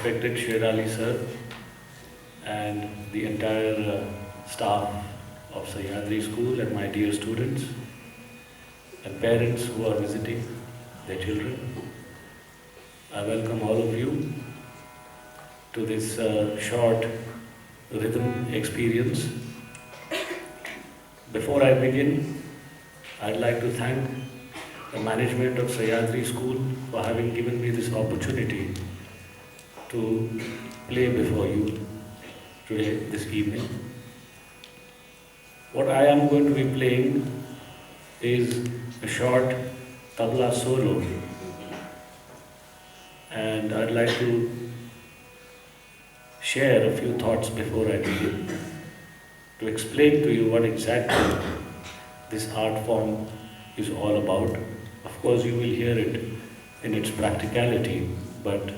respected Sherali sir and the entire staff of Sahyadri school and my dear students and parents who are visiting their children. I welcome all of you to this short rhythm experience. Before I begin, I'd like to thank the management of Sahyadri School for having given me this opportunity to play before you today, this evening. What I am going to be playing is a short tabla solo, and I'd like to share a few thoughts before I begin, to explain to you what exactly this art form is all about. Of course, you will hear it in its practicality, but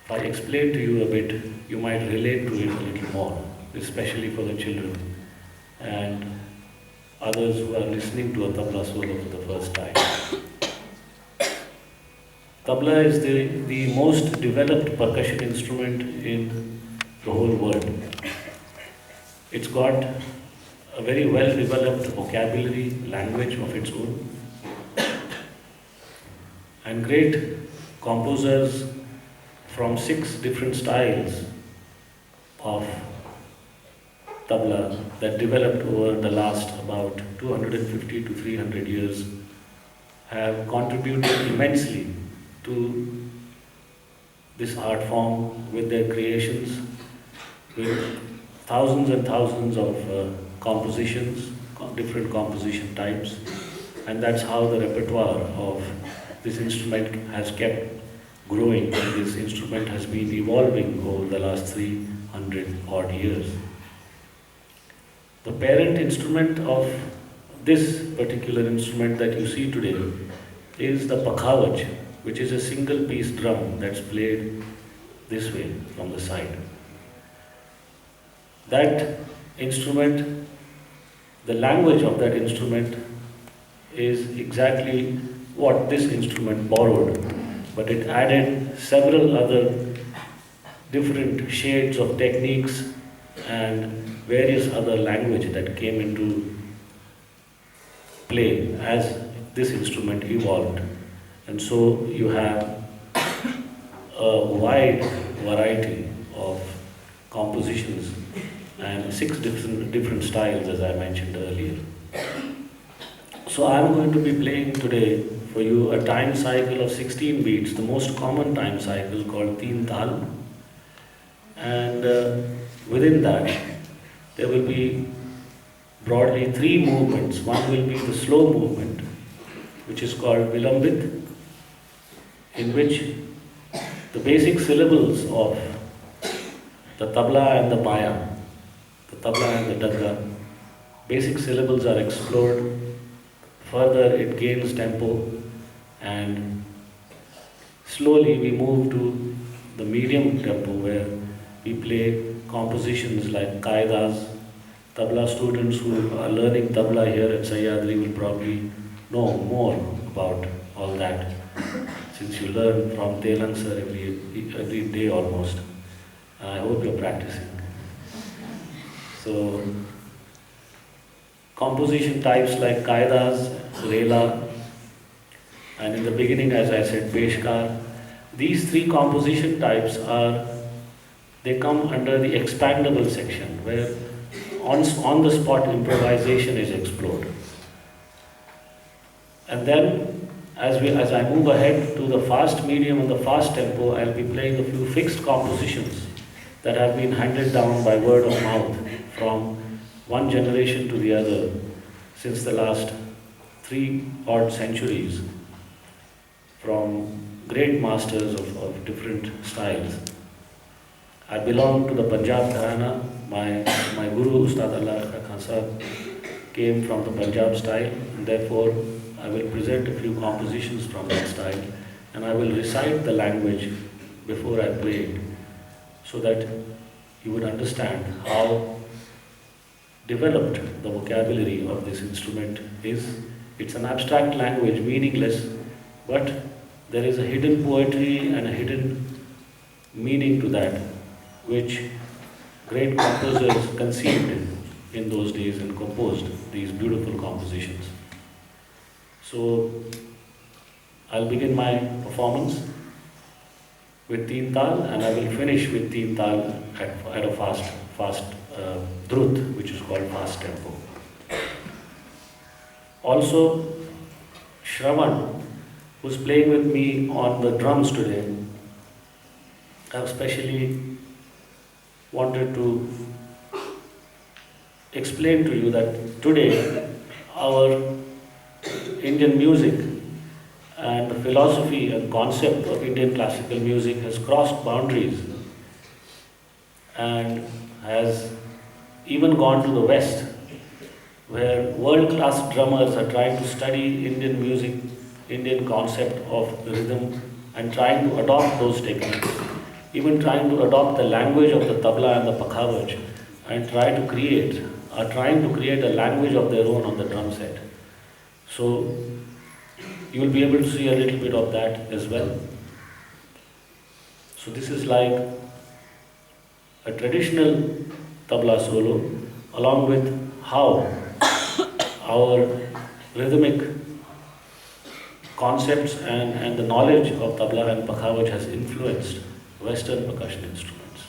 if I explain to you a bit, you might relate to it a little more, especially for the children and others who are listening to a tabla solo for the first time. Tabla is the most developed percussion instrument in the whole world. It's got a very well-developed vocabulary, language of its own, and great composers from 6 different styles of tabla that developed over the last about 250 to 300 years have contributed immensely to this art form with their creations, with thousands and thousands of compositions, different composition types, and that's how the repertoire of this instrument has kept growing, and this instrument has been evolving over the last 300 odd years. The parent instrument of this particular instrument that you see today is the pakhavaj, which is a single piece drum that's played this way from the side. That instrument, the language of that instrument is exactly what this instrument borrowed, but it added several other different shades of techniques and various other language that came into play as this instrument evolved. And so you have a wide variety of compositions and 6 different styles, as I mentioned earlier. So I'm going to be playing today for you a time cycle of 16 beats, the most common time cycle called Teen Tal. And within that, there will be broadly 3 movements. One will be the slow movement, which is called Vilambit, in which the basic syllables of the tabla and the paya, the tabla and the dagga, basic syllables are explored. Further, it gains tempo, and slowly we move to the medium tempo where we play compositions like kaidas. Tabla students who are learning tabla here at Sahyadri will probably know more about all that, since you learn from Telang sir every day almost. I hope you're practicing. So, composition types like kaidas, rela, and in the beginning, as I said, peshkar. These 3 composition types they come under the expandable section, where on the spot improvisation is explored. And then, as I move ahead to the fast medium and the fast tempo, I'll be playing a few fixed compositions that have been handed down by word of mouth from one generation to the other since the last 3 odd centuries, from great masters of different styles. I belong to the Punjab Gharana. My Guru, Ustad Allah Khan Sahib, came from the Punjab style, and therefore I will present a few compositions from that style, and I will recite the language before I play it, so that you would understand how developed the vocabulary of this instrument is. It's an abstract language, meaningless, but there is a hidden poetry and a hidden meaning to that, which great composers conceived in those days and composed these beautiful compositions. So I'll begin my performance with Teen Tal, and I will finish with Teen Tal at a fast drut, which is called fast tempo. Also, Shravan, who's playing with me on the drums today, I've especially wanted to explain to you that today our Indian music and the philosophy and concept of Indian classical music has crossed boundaries and has even gone to the West, where world-class drummers are trying to study Indian music, Indian concept of rhythm, and trying to adopt those techniques, even trying to adopt the language of the tabla and the pakhavaj, and are trying to create a language of their own on the drum set. So you will be able to see a little bit of that as well. So this is like a traditional tabla solo, along with how our rhythmic concepts and the knowledge of tabla and pakhavaj has influenced Western percussion instruments.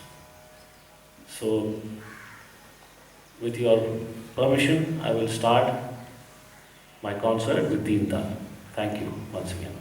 So, with your permission, I will start my concert with Teen Tal. Thank you once again.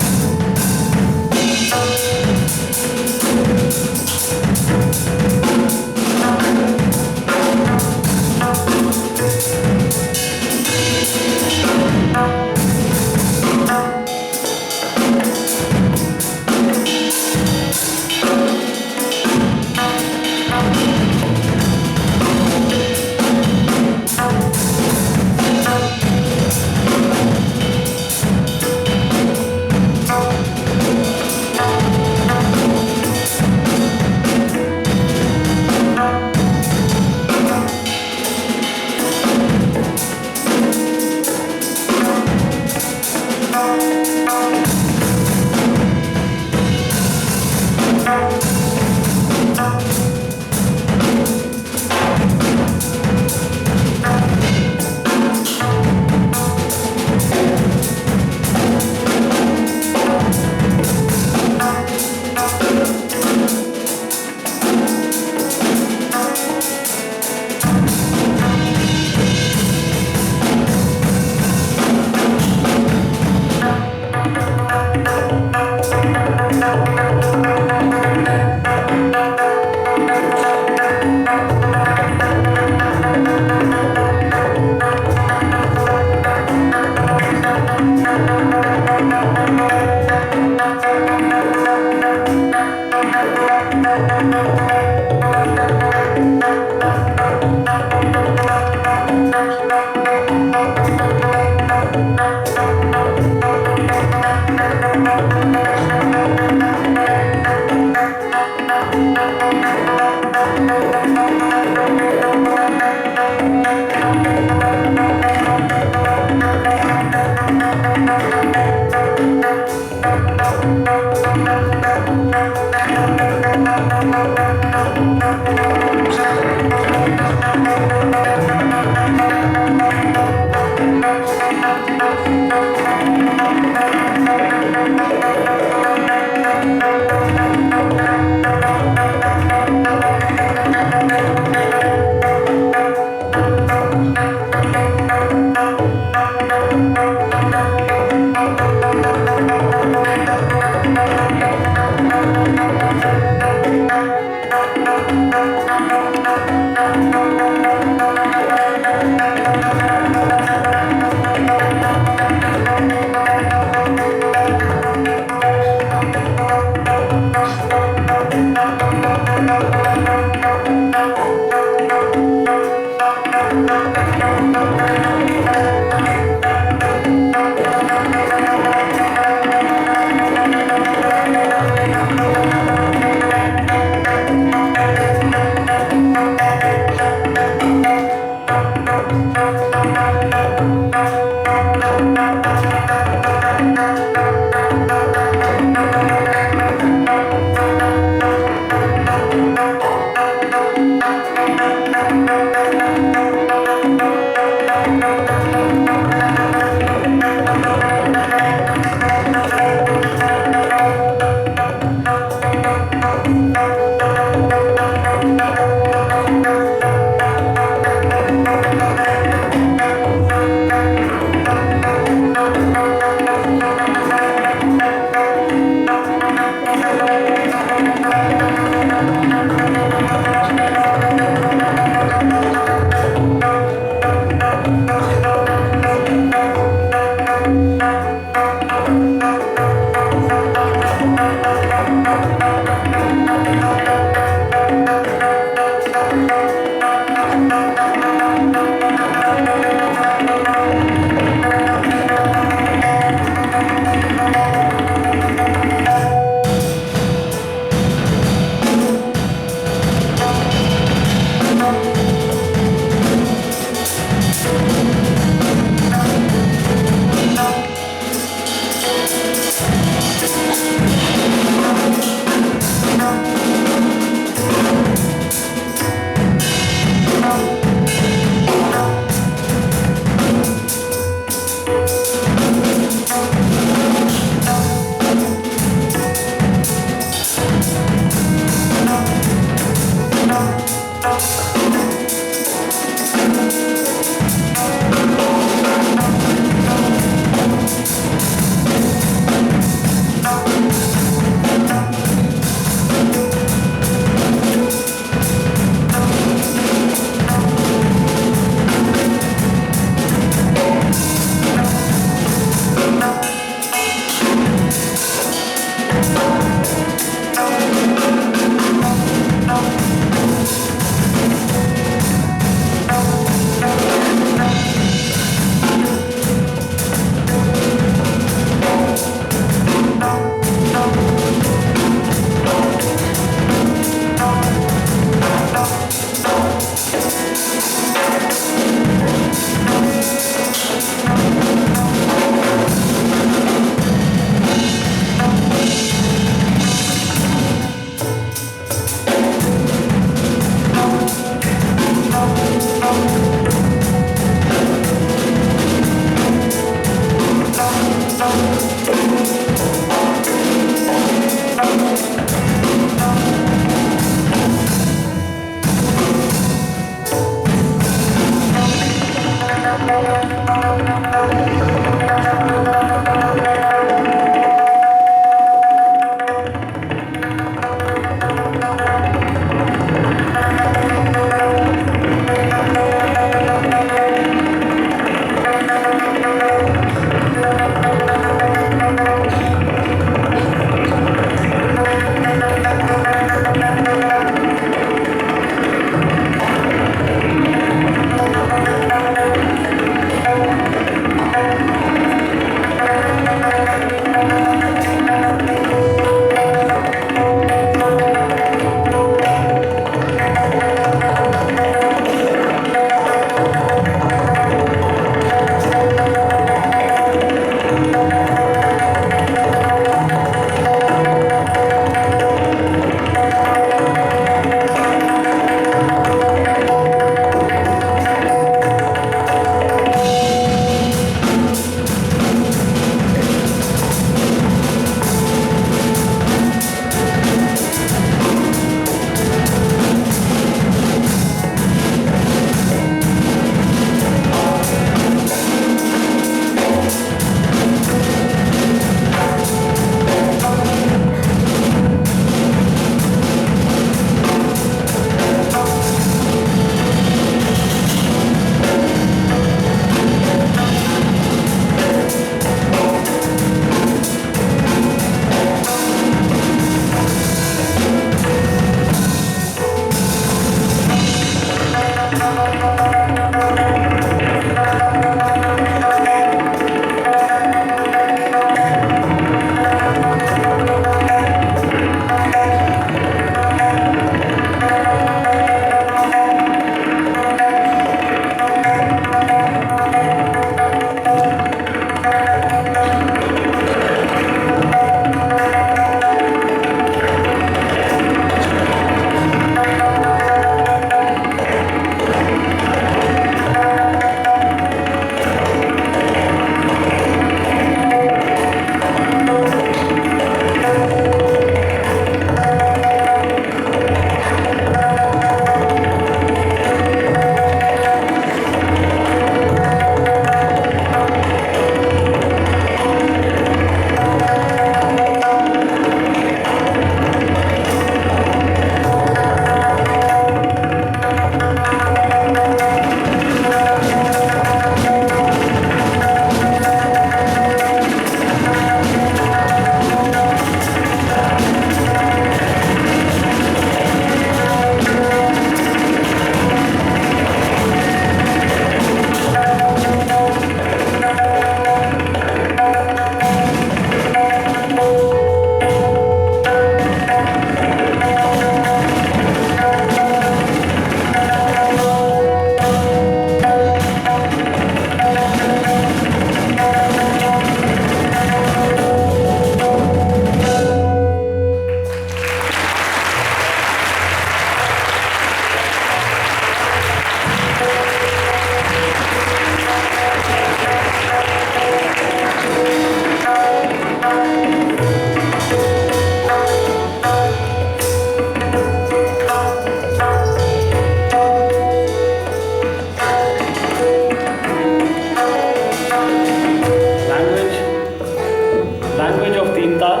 language of Teen Tal.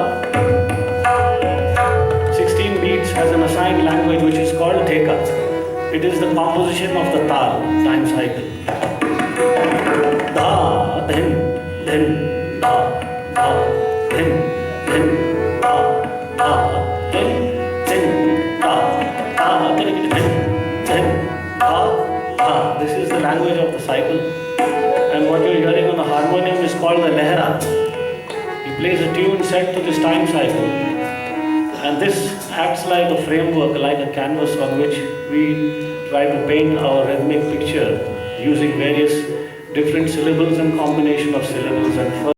16 beats has an assigned language which is called Theka. It is the composition of the Tal, time cycle. Da, dhin, dhin, da, da, dhin, dhin, da, da, dhin, dhin, da, da, dhin, dhin, da, da. This is the language of the cycle. And what you're hearing on the harmonium is called the Lehra. He plays a tune set to this time cycle. And this acts like a framework, like a canvas on which we try to paint our rhythmic picture using various different syllables and combination of syllables and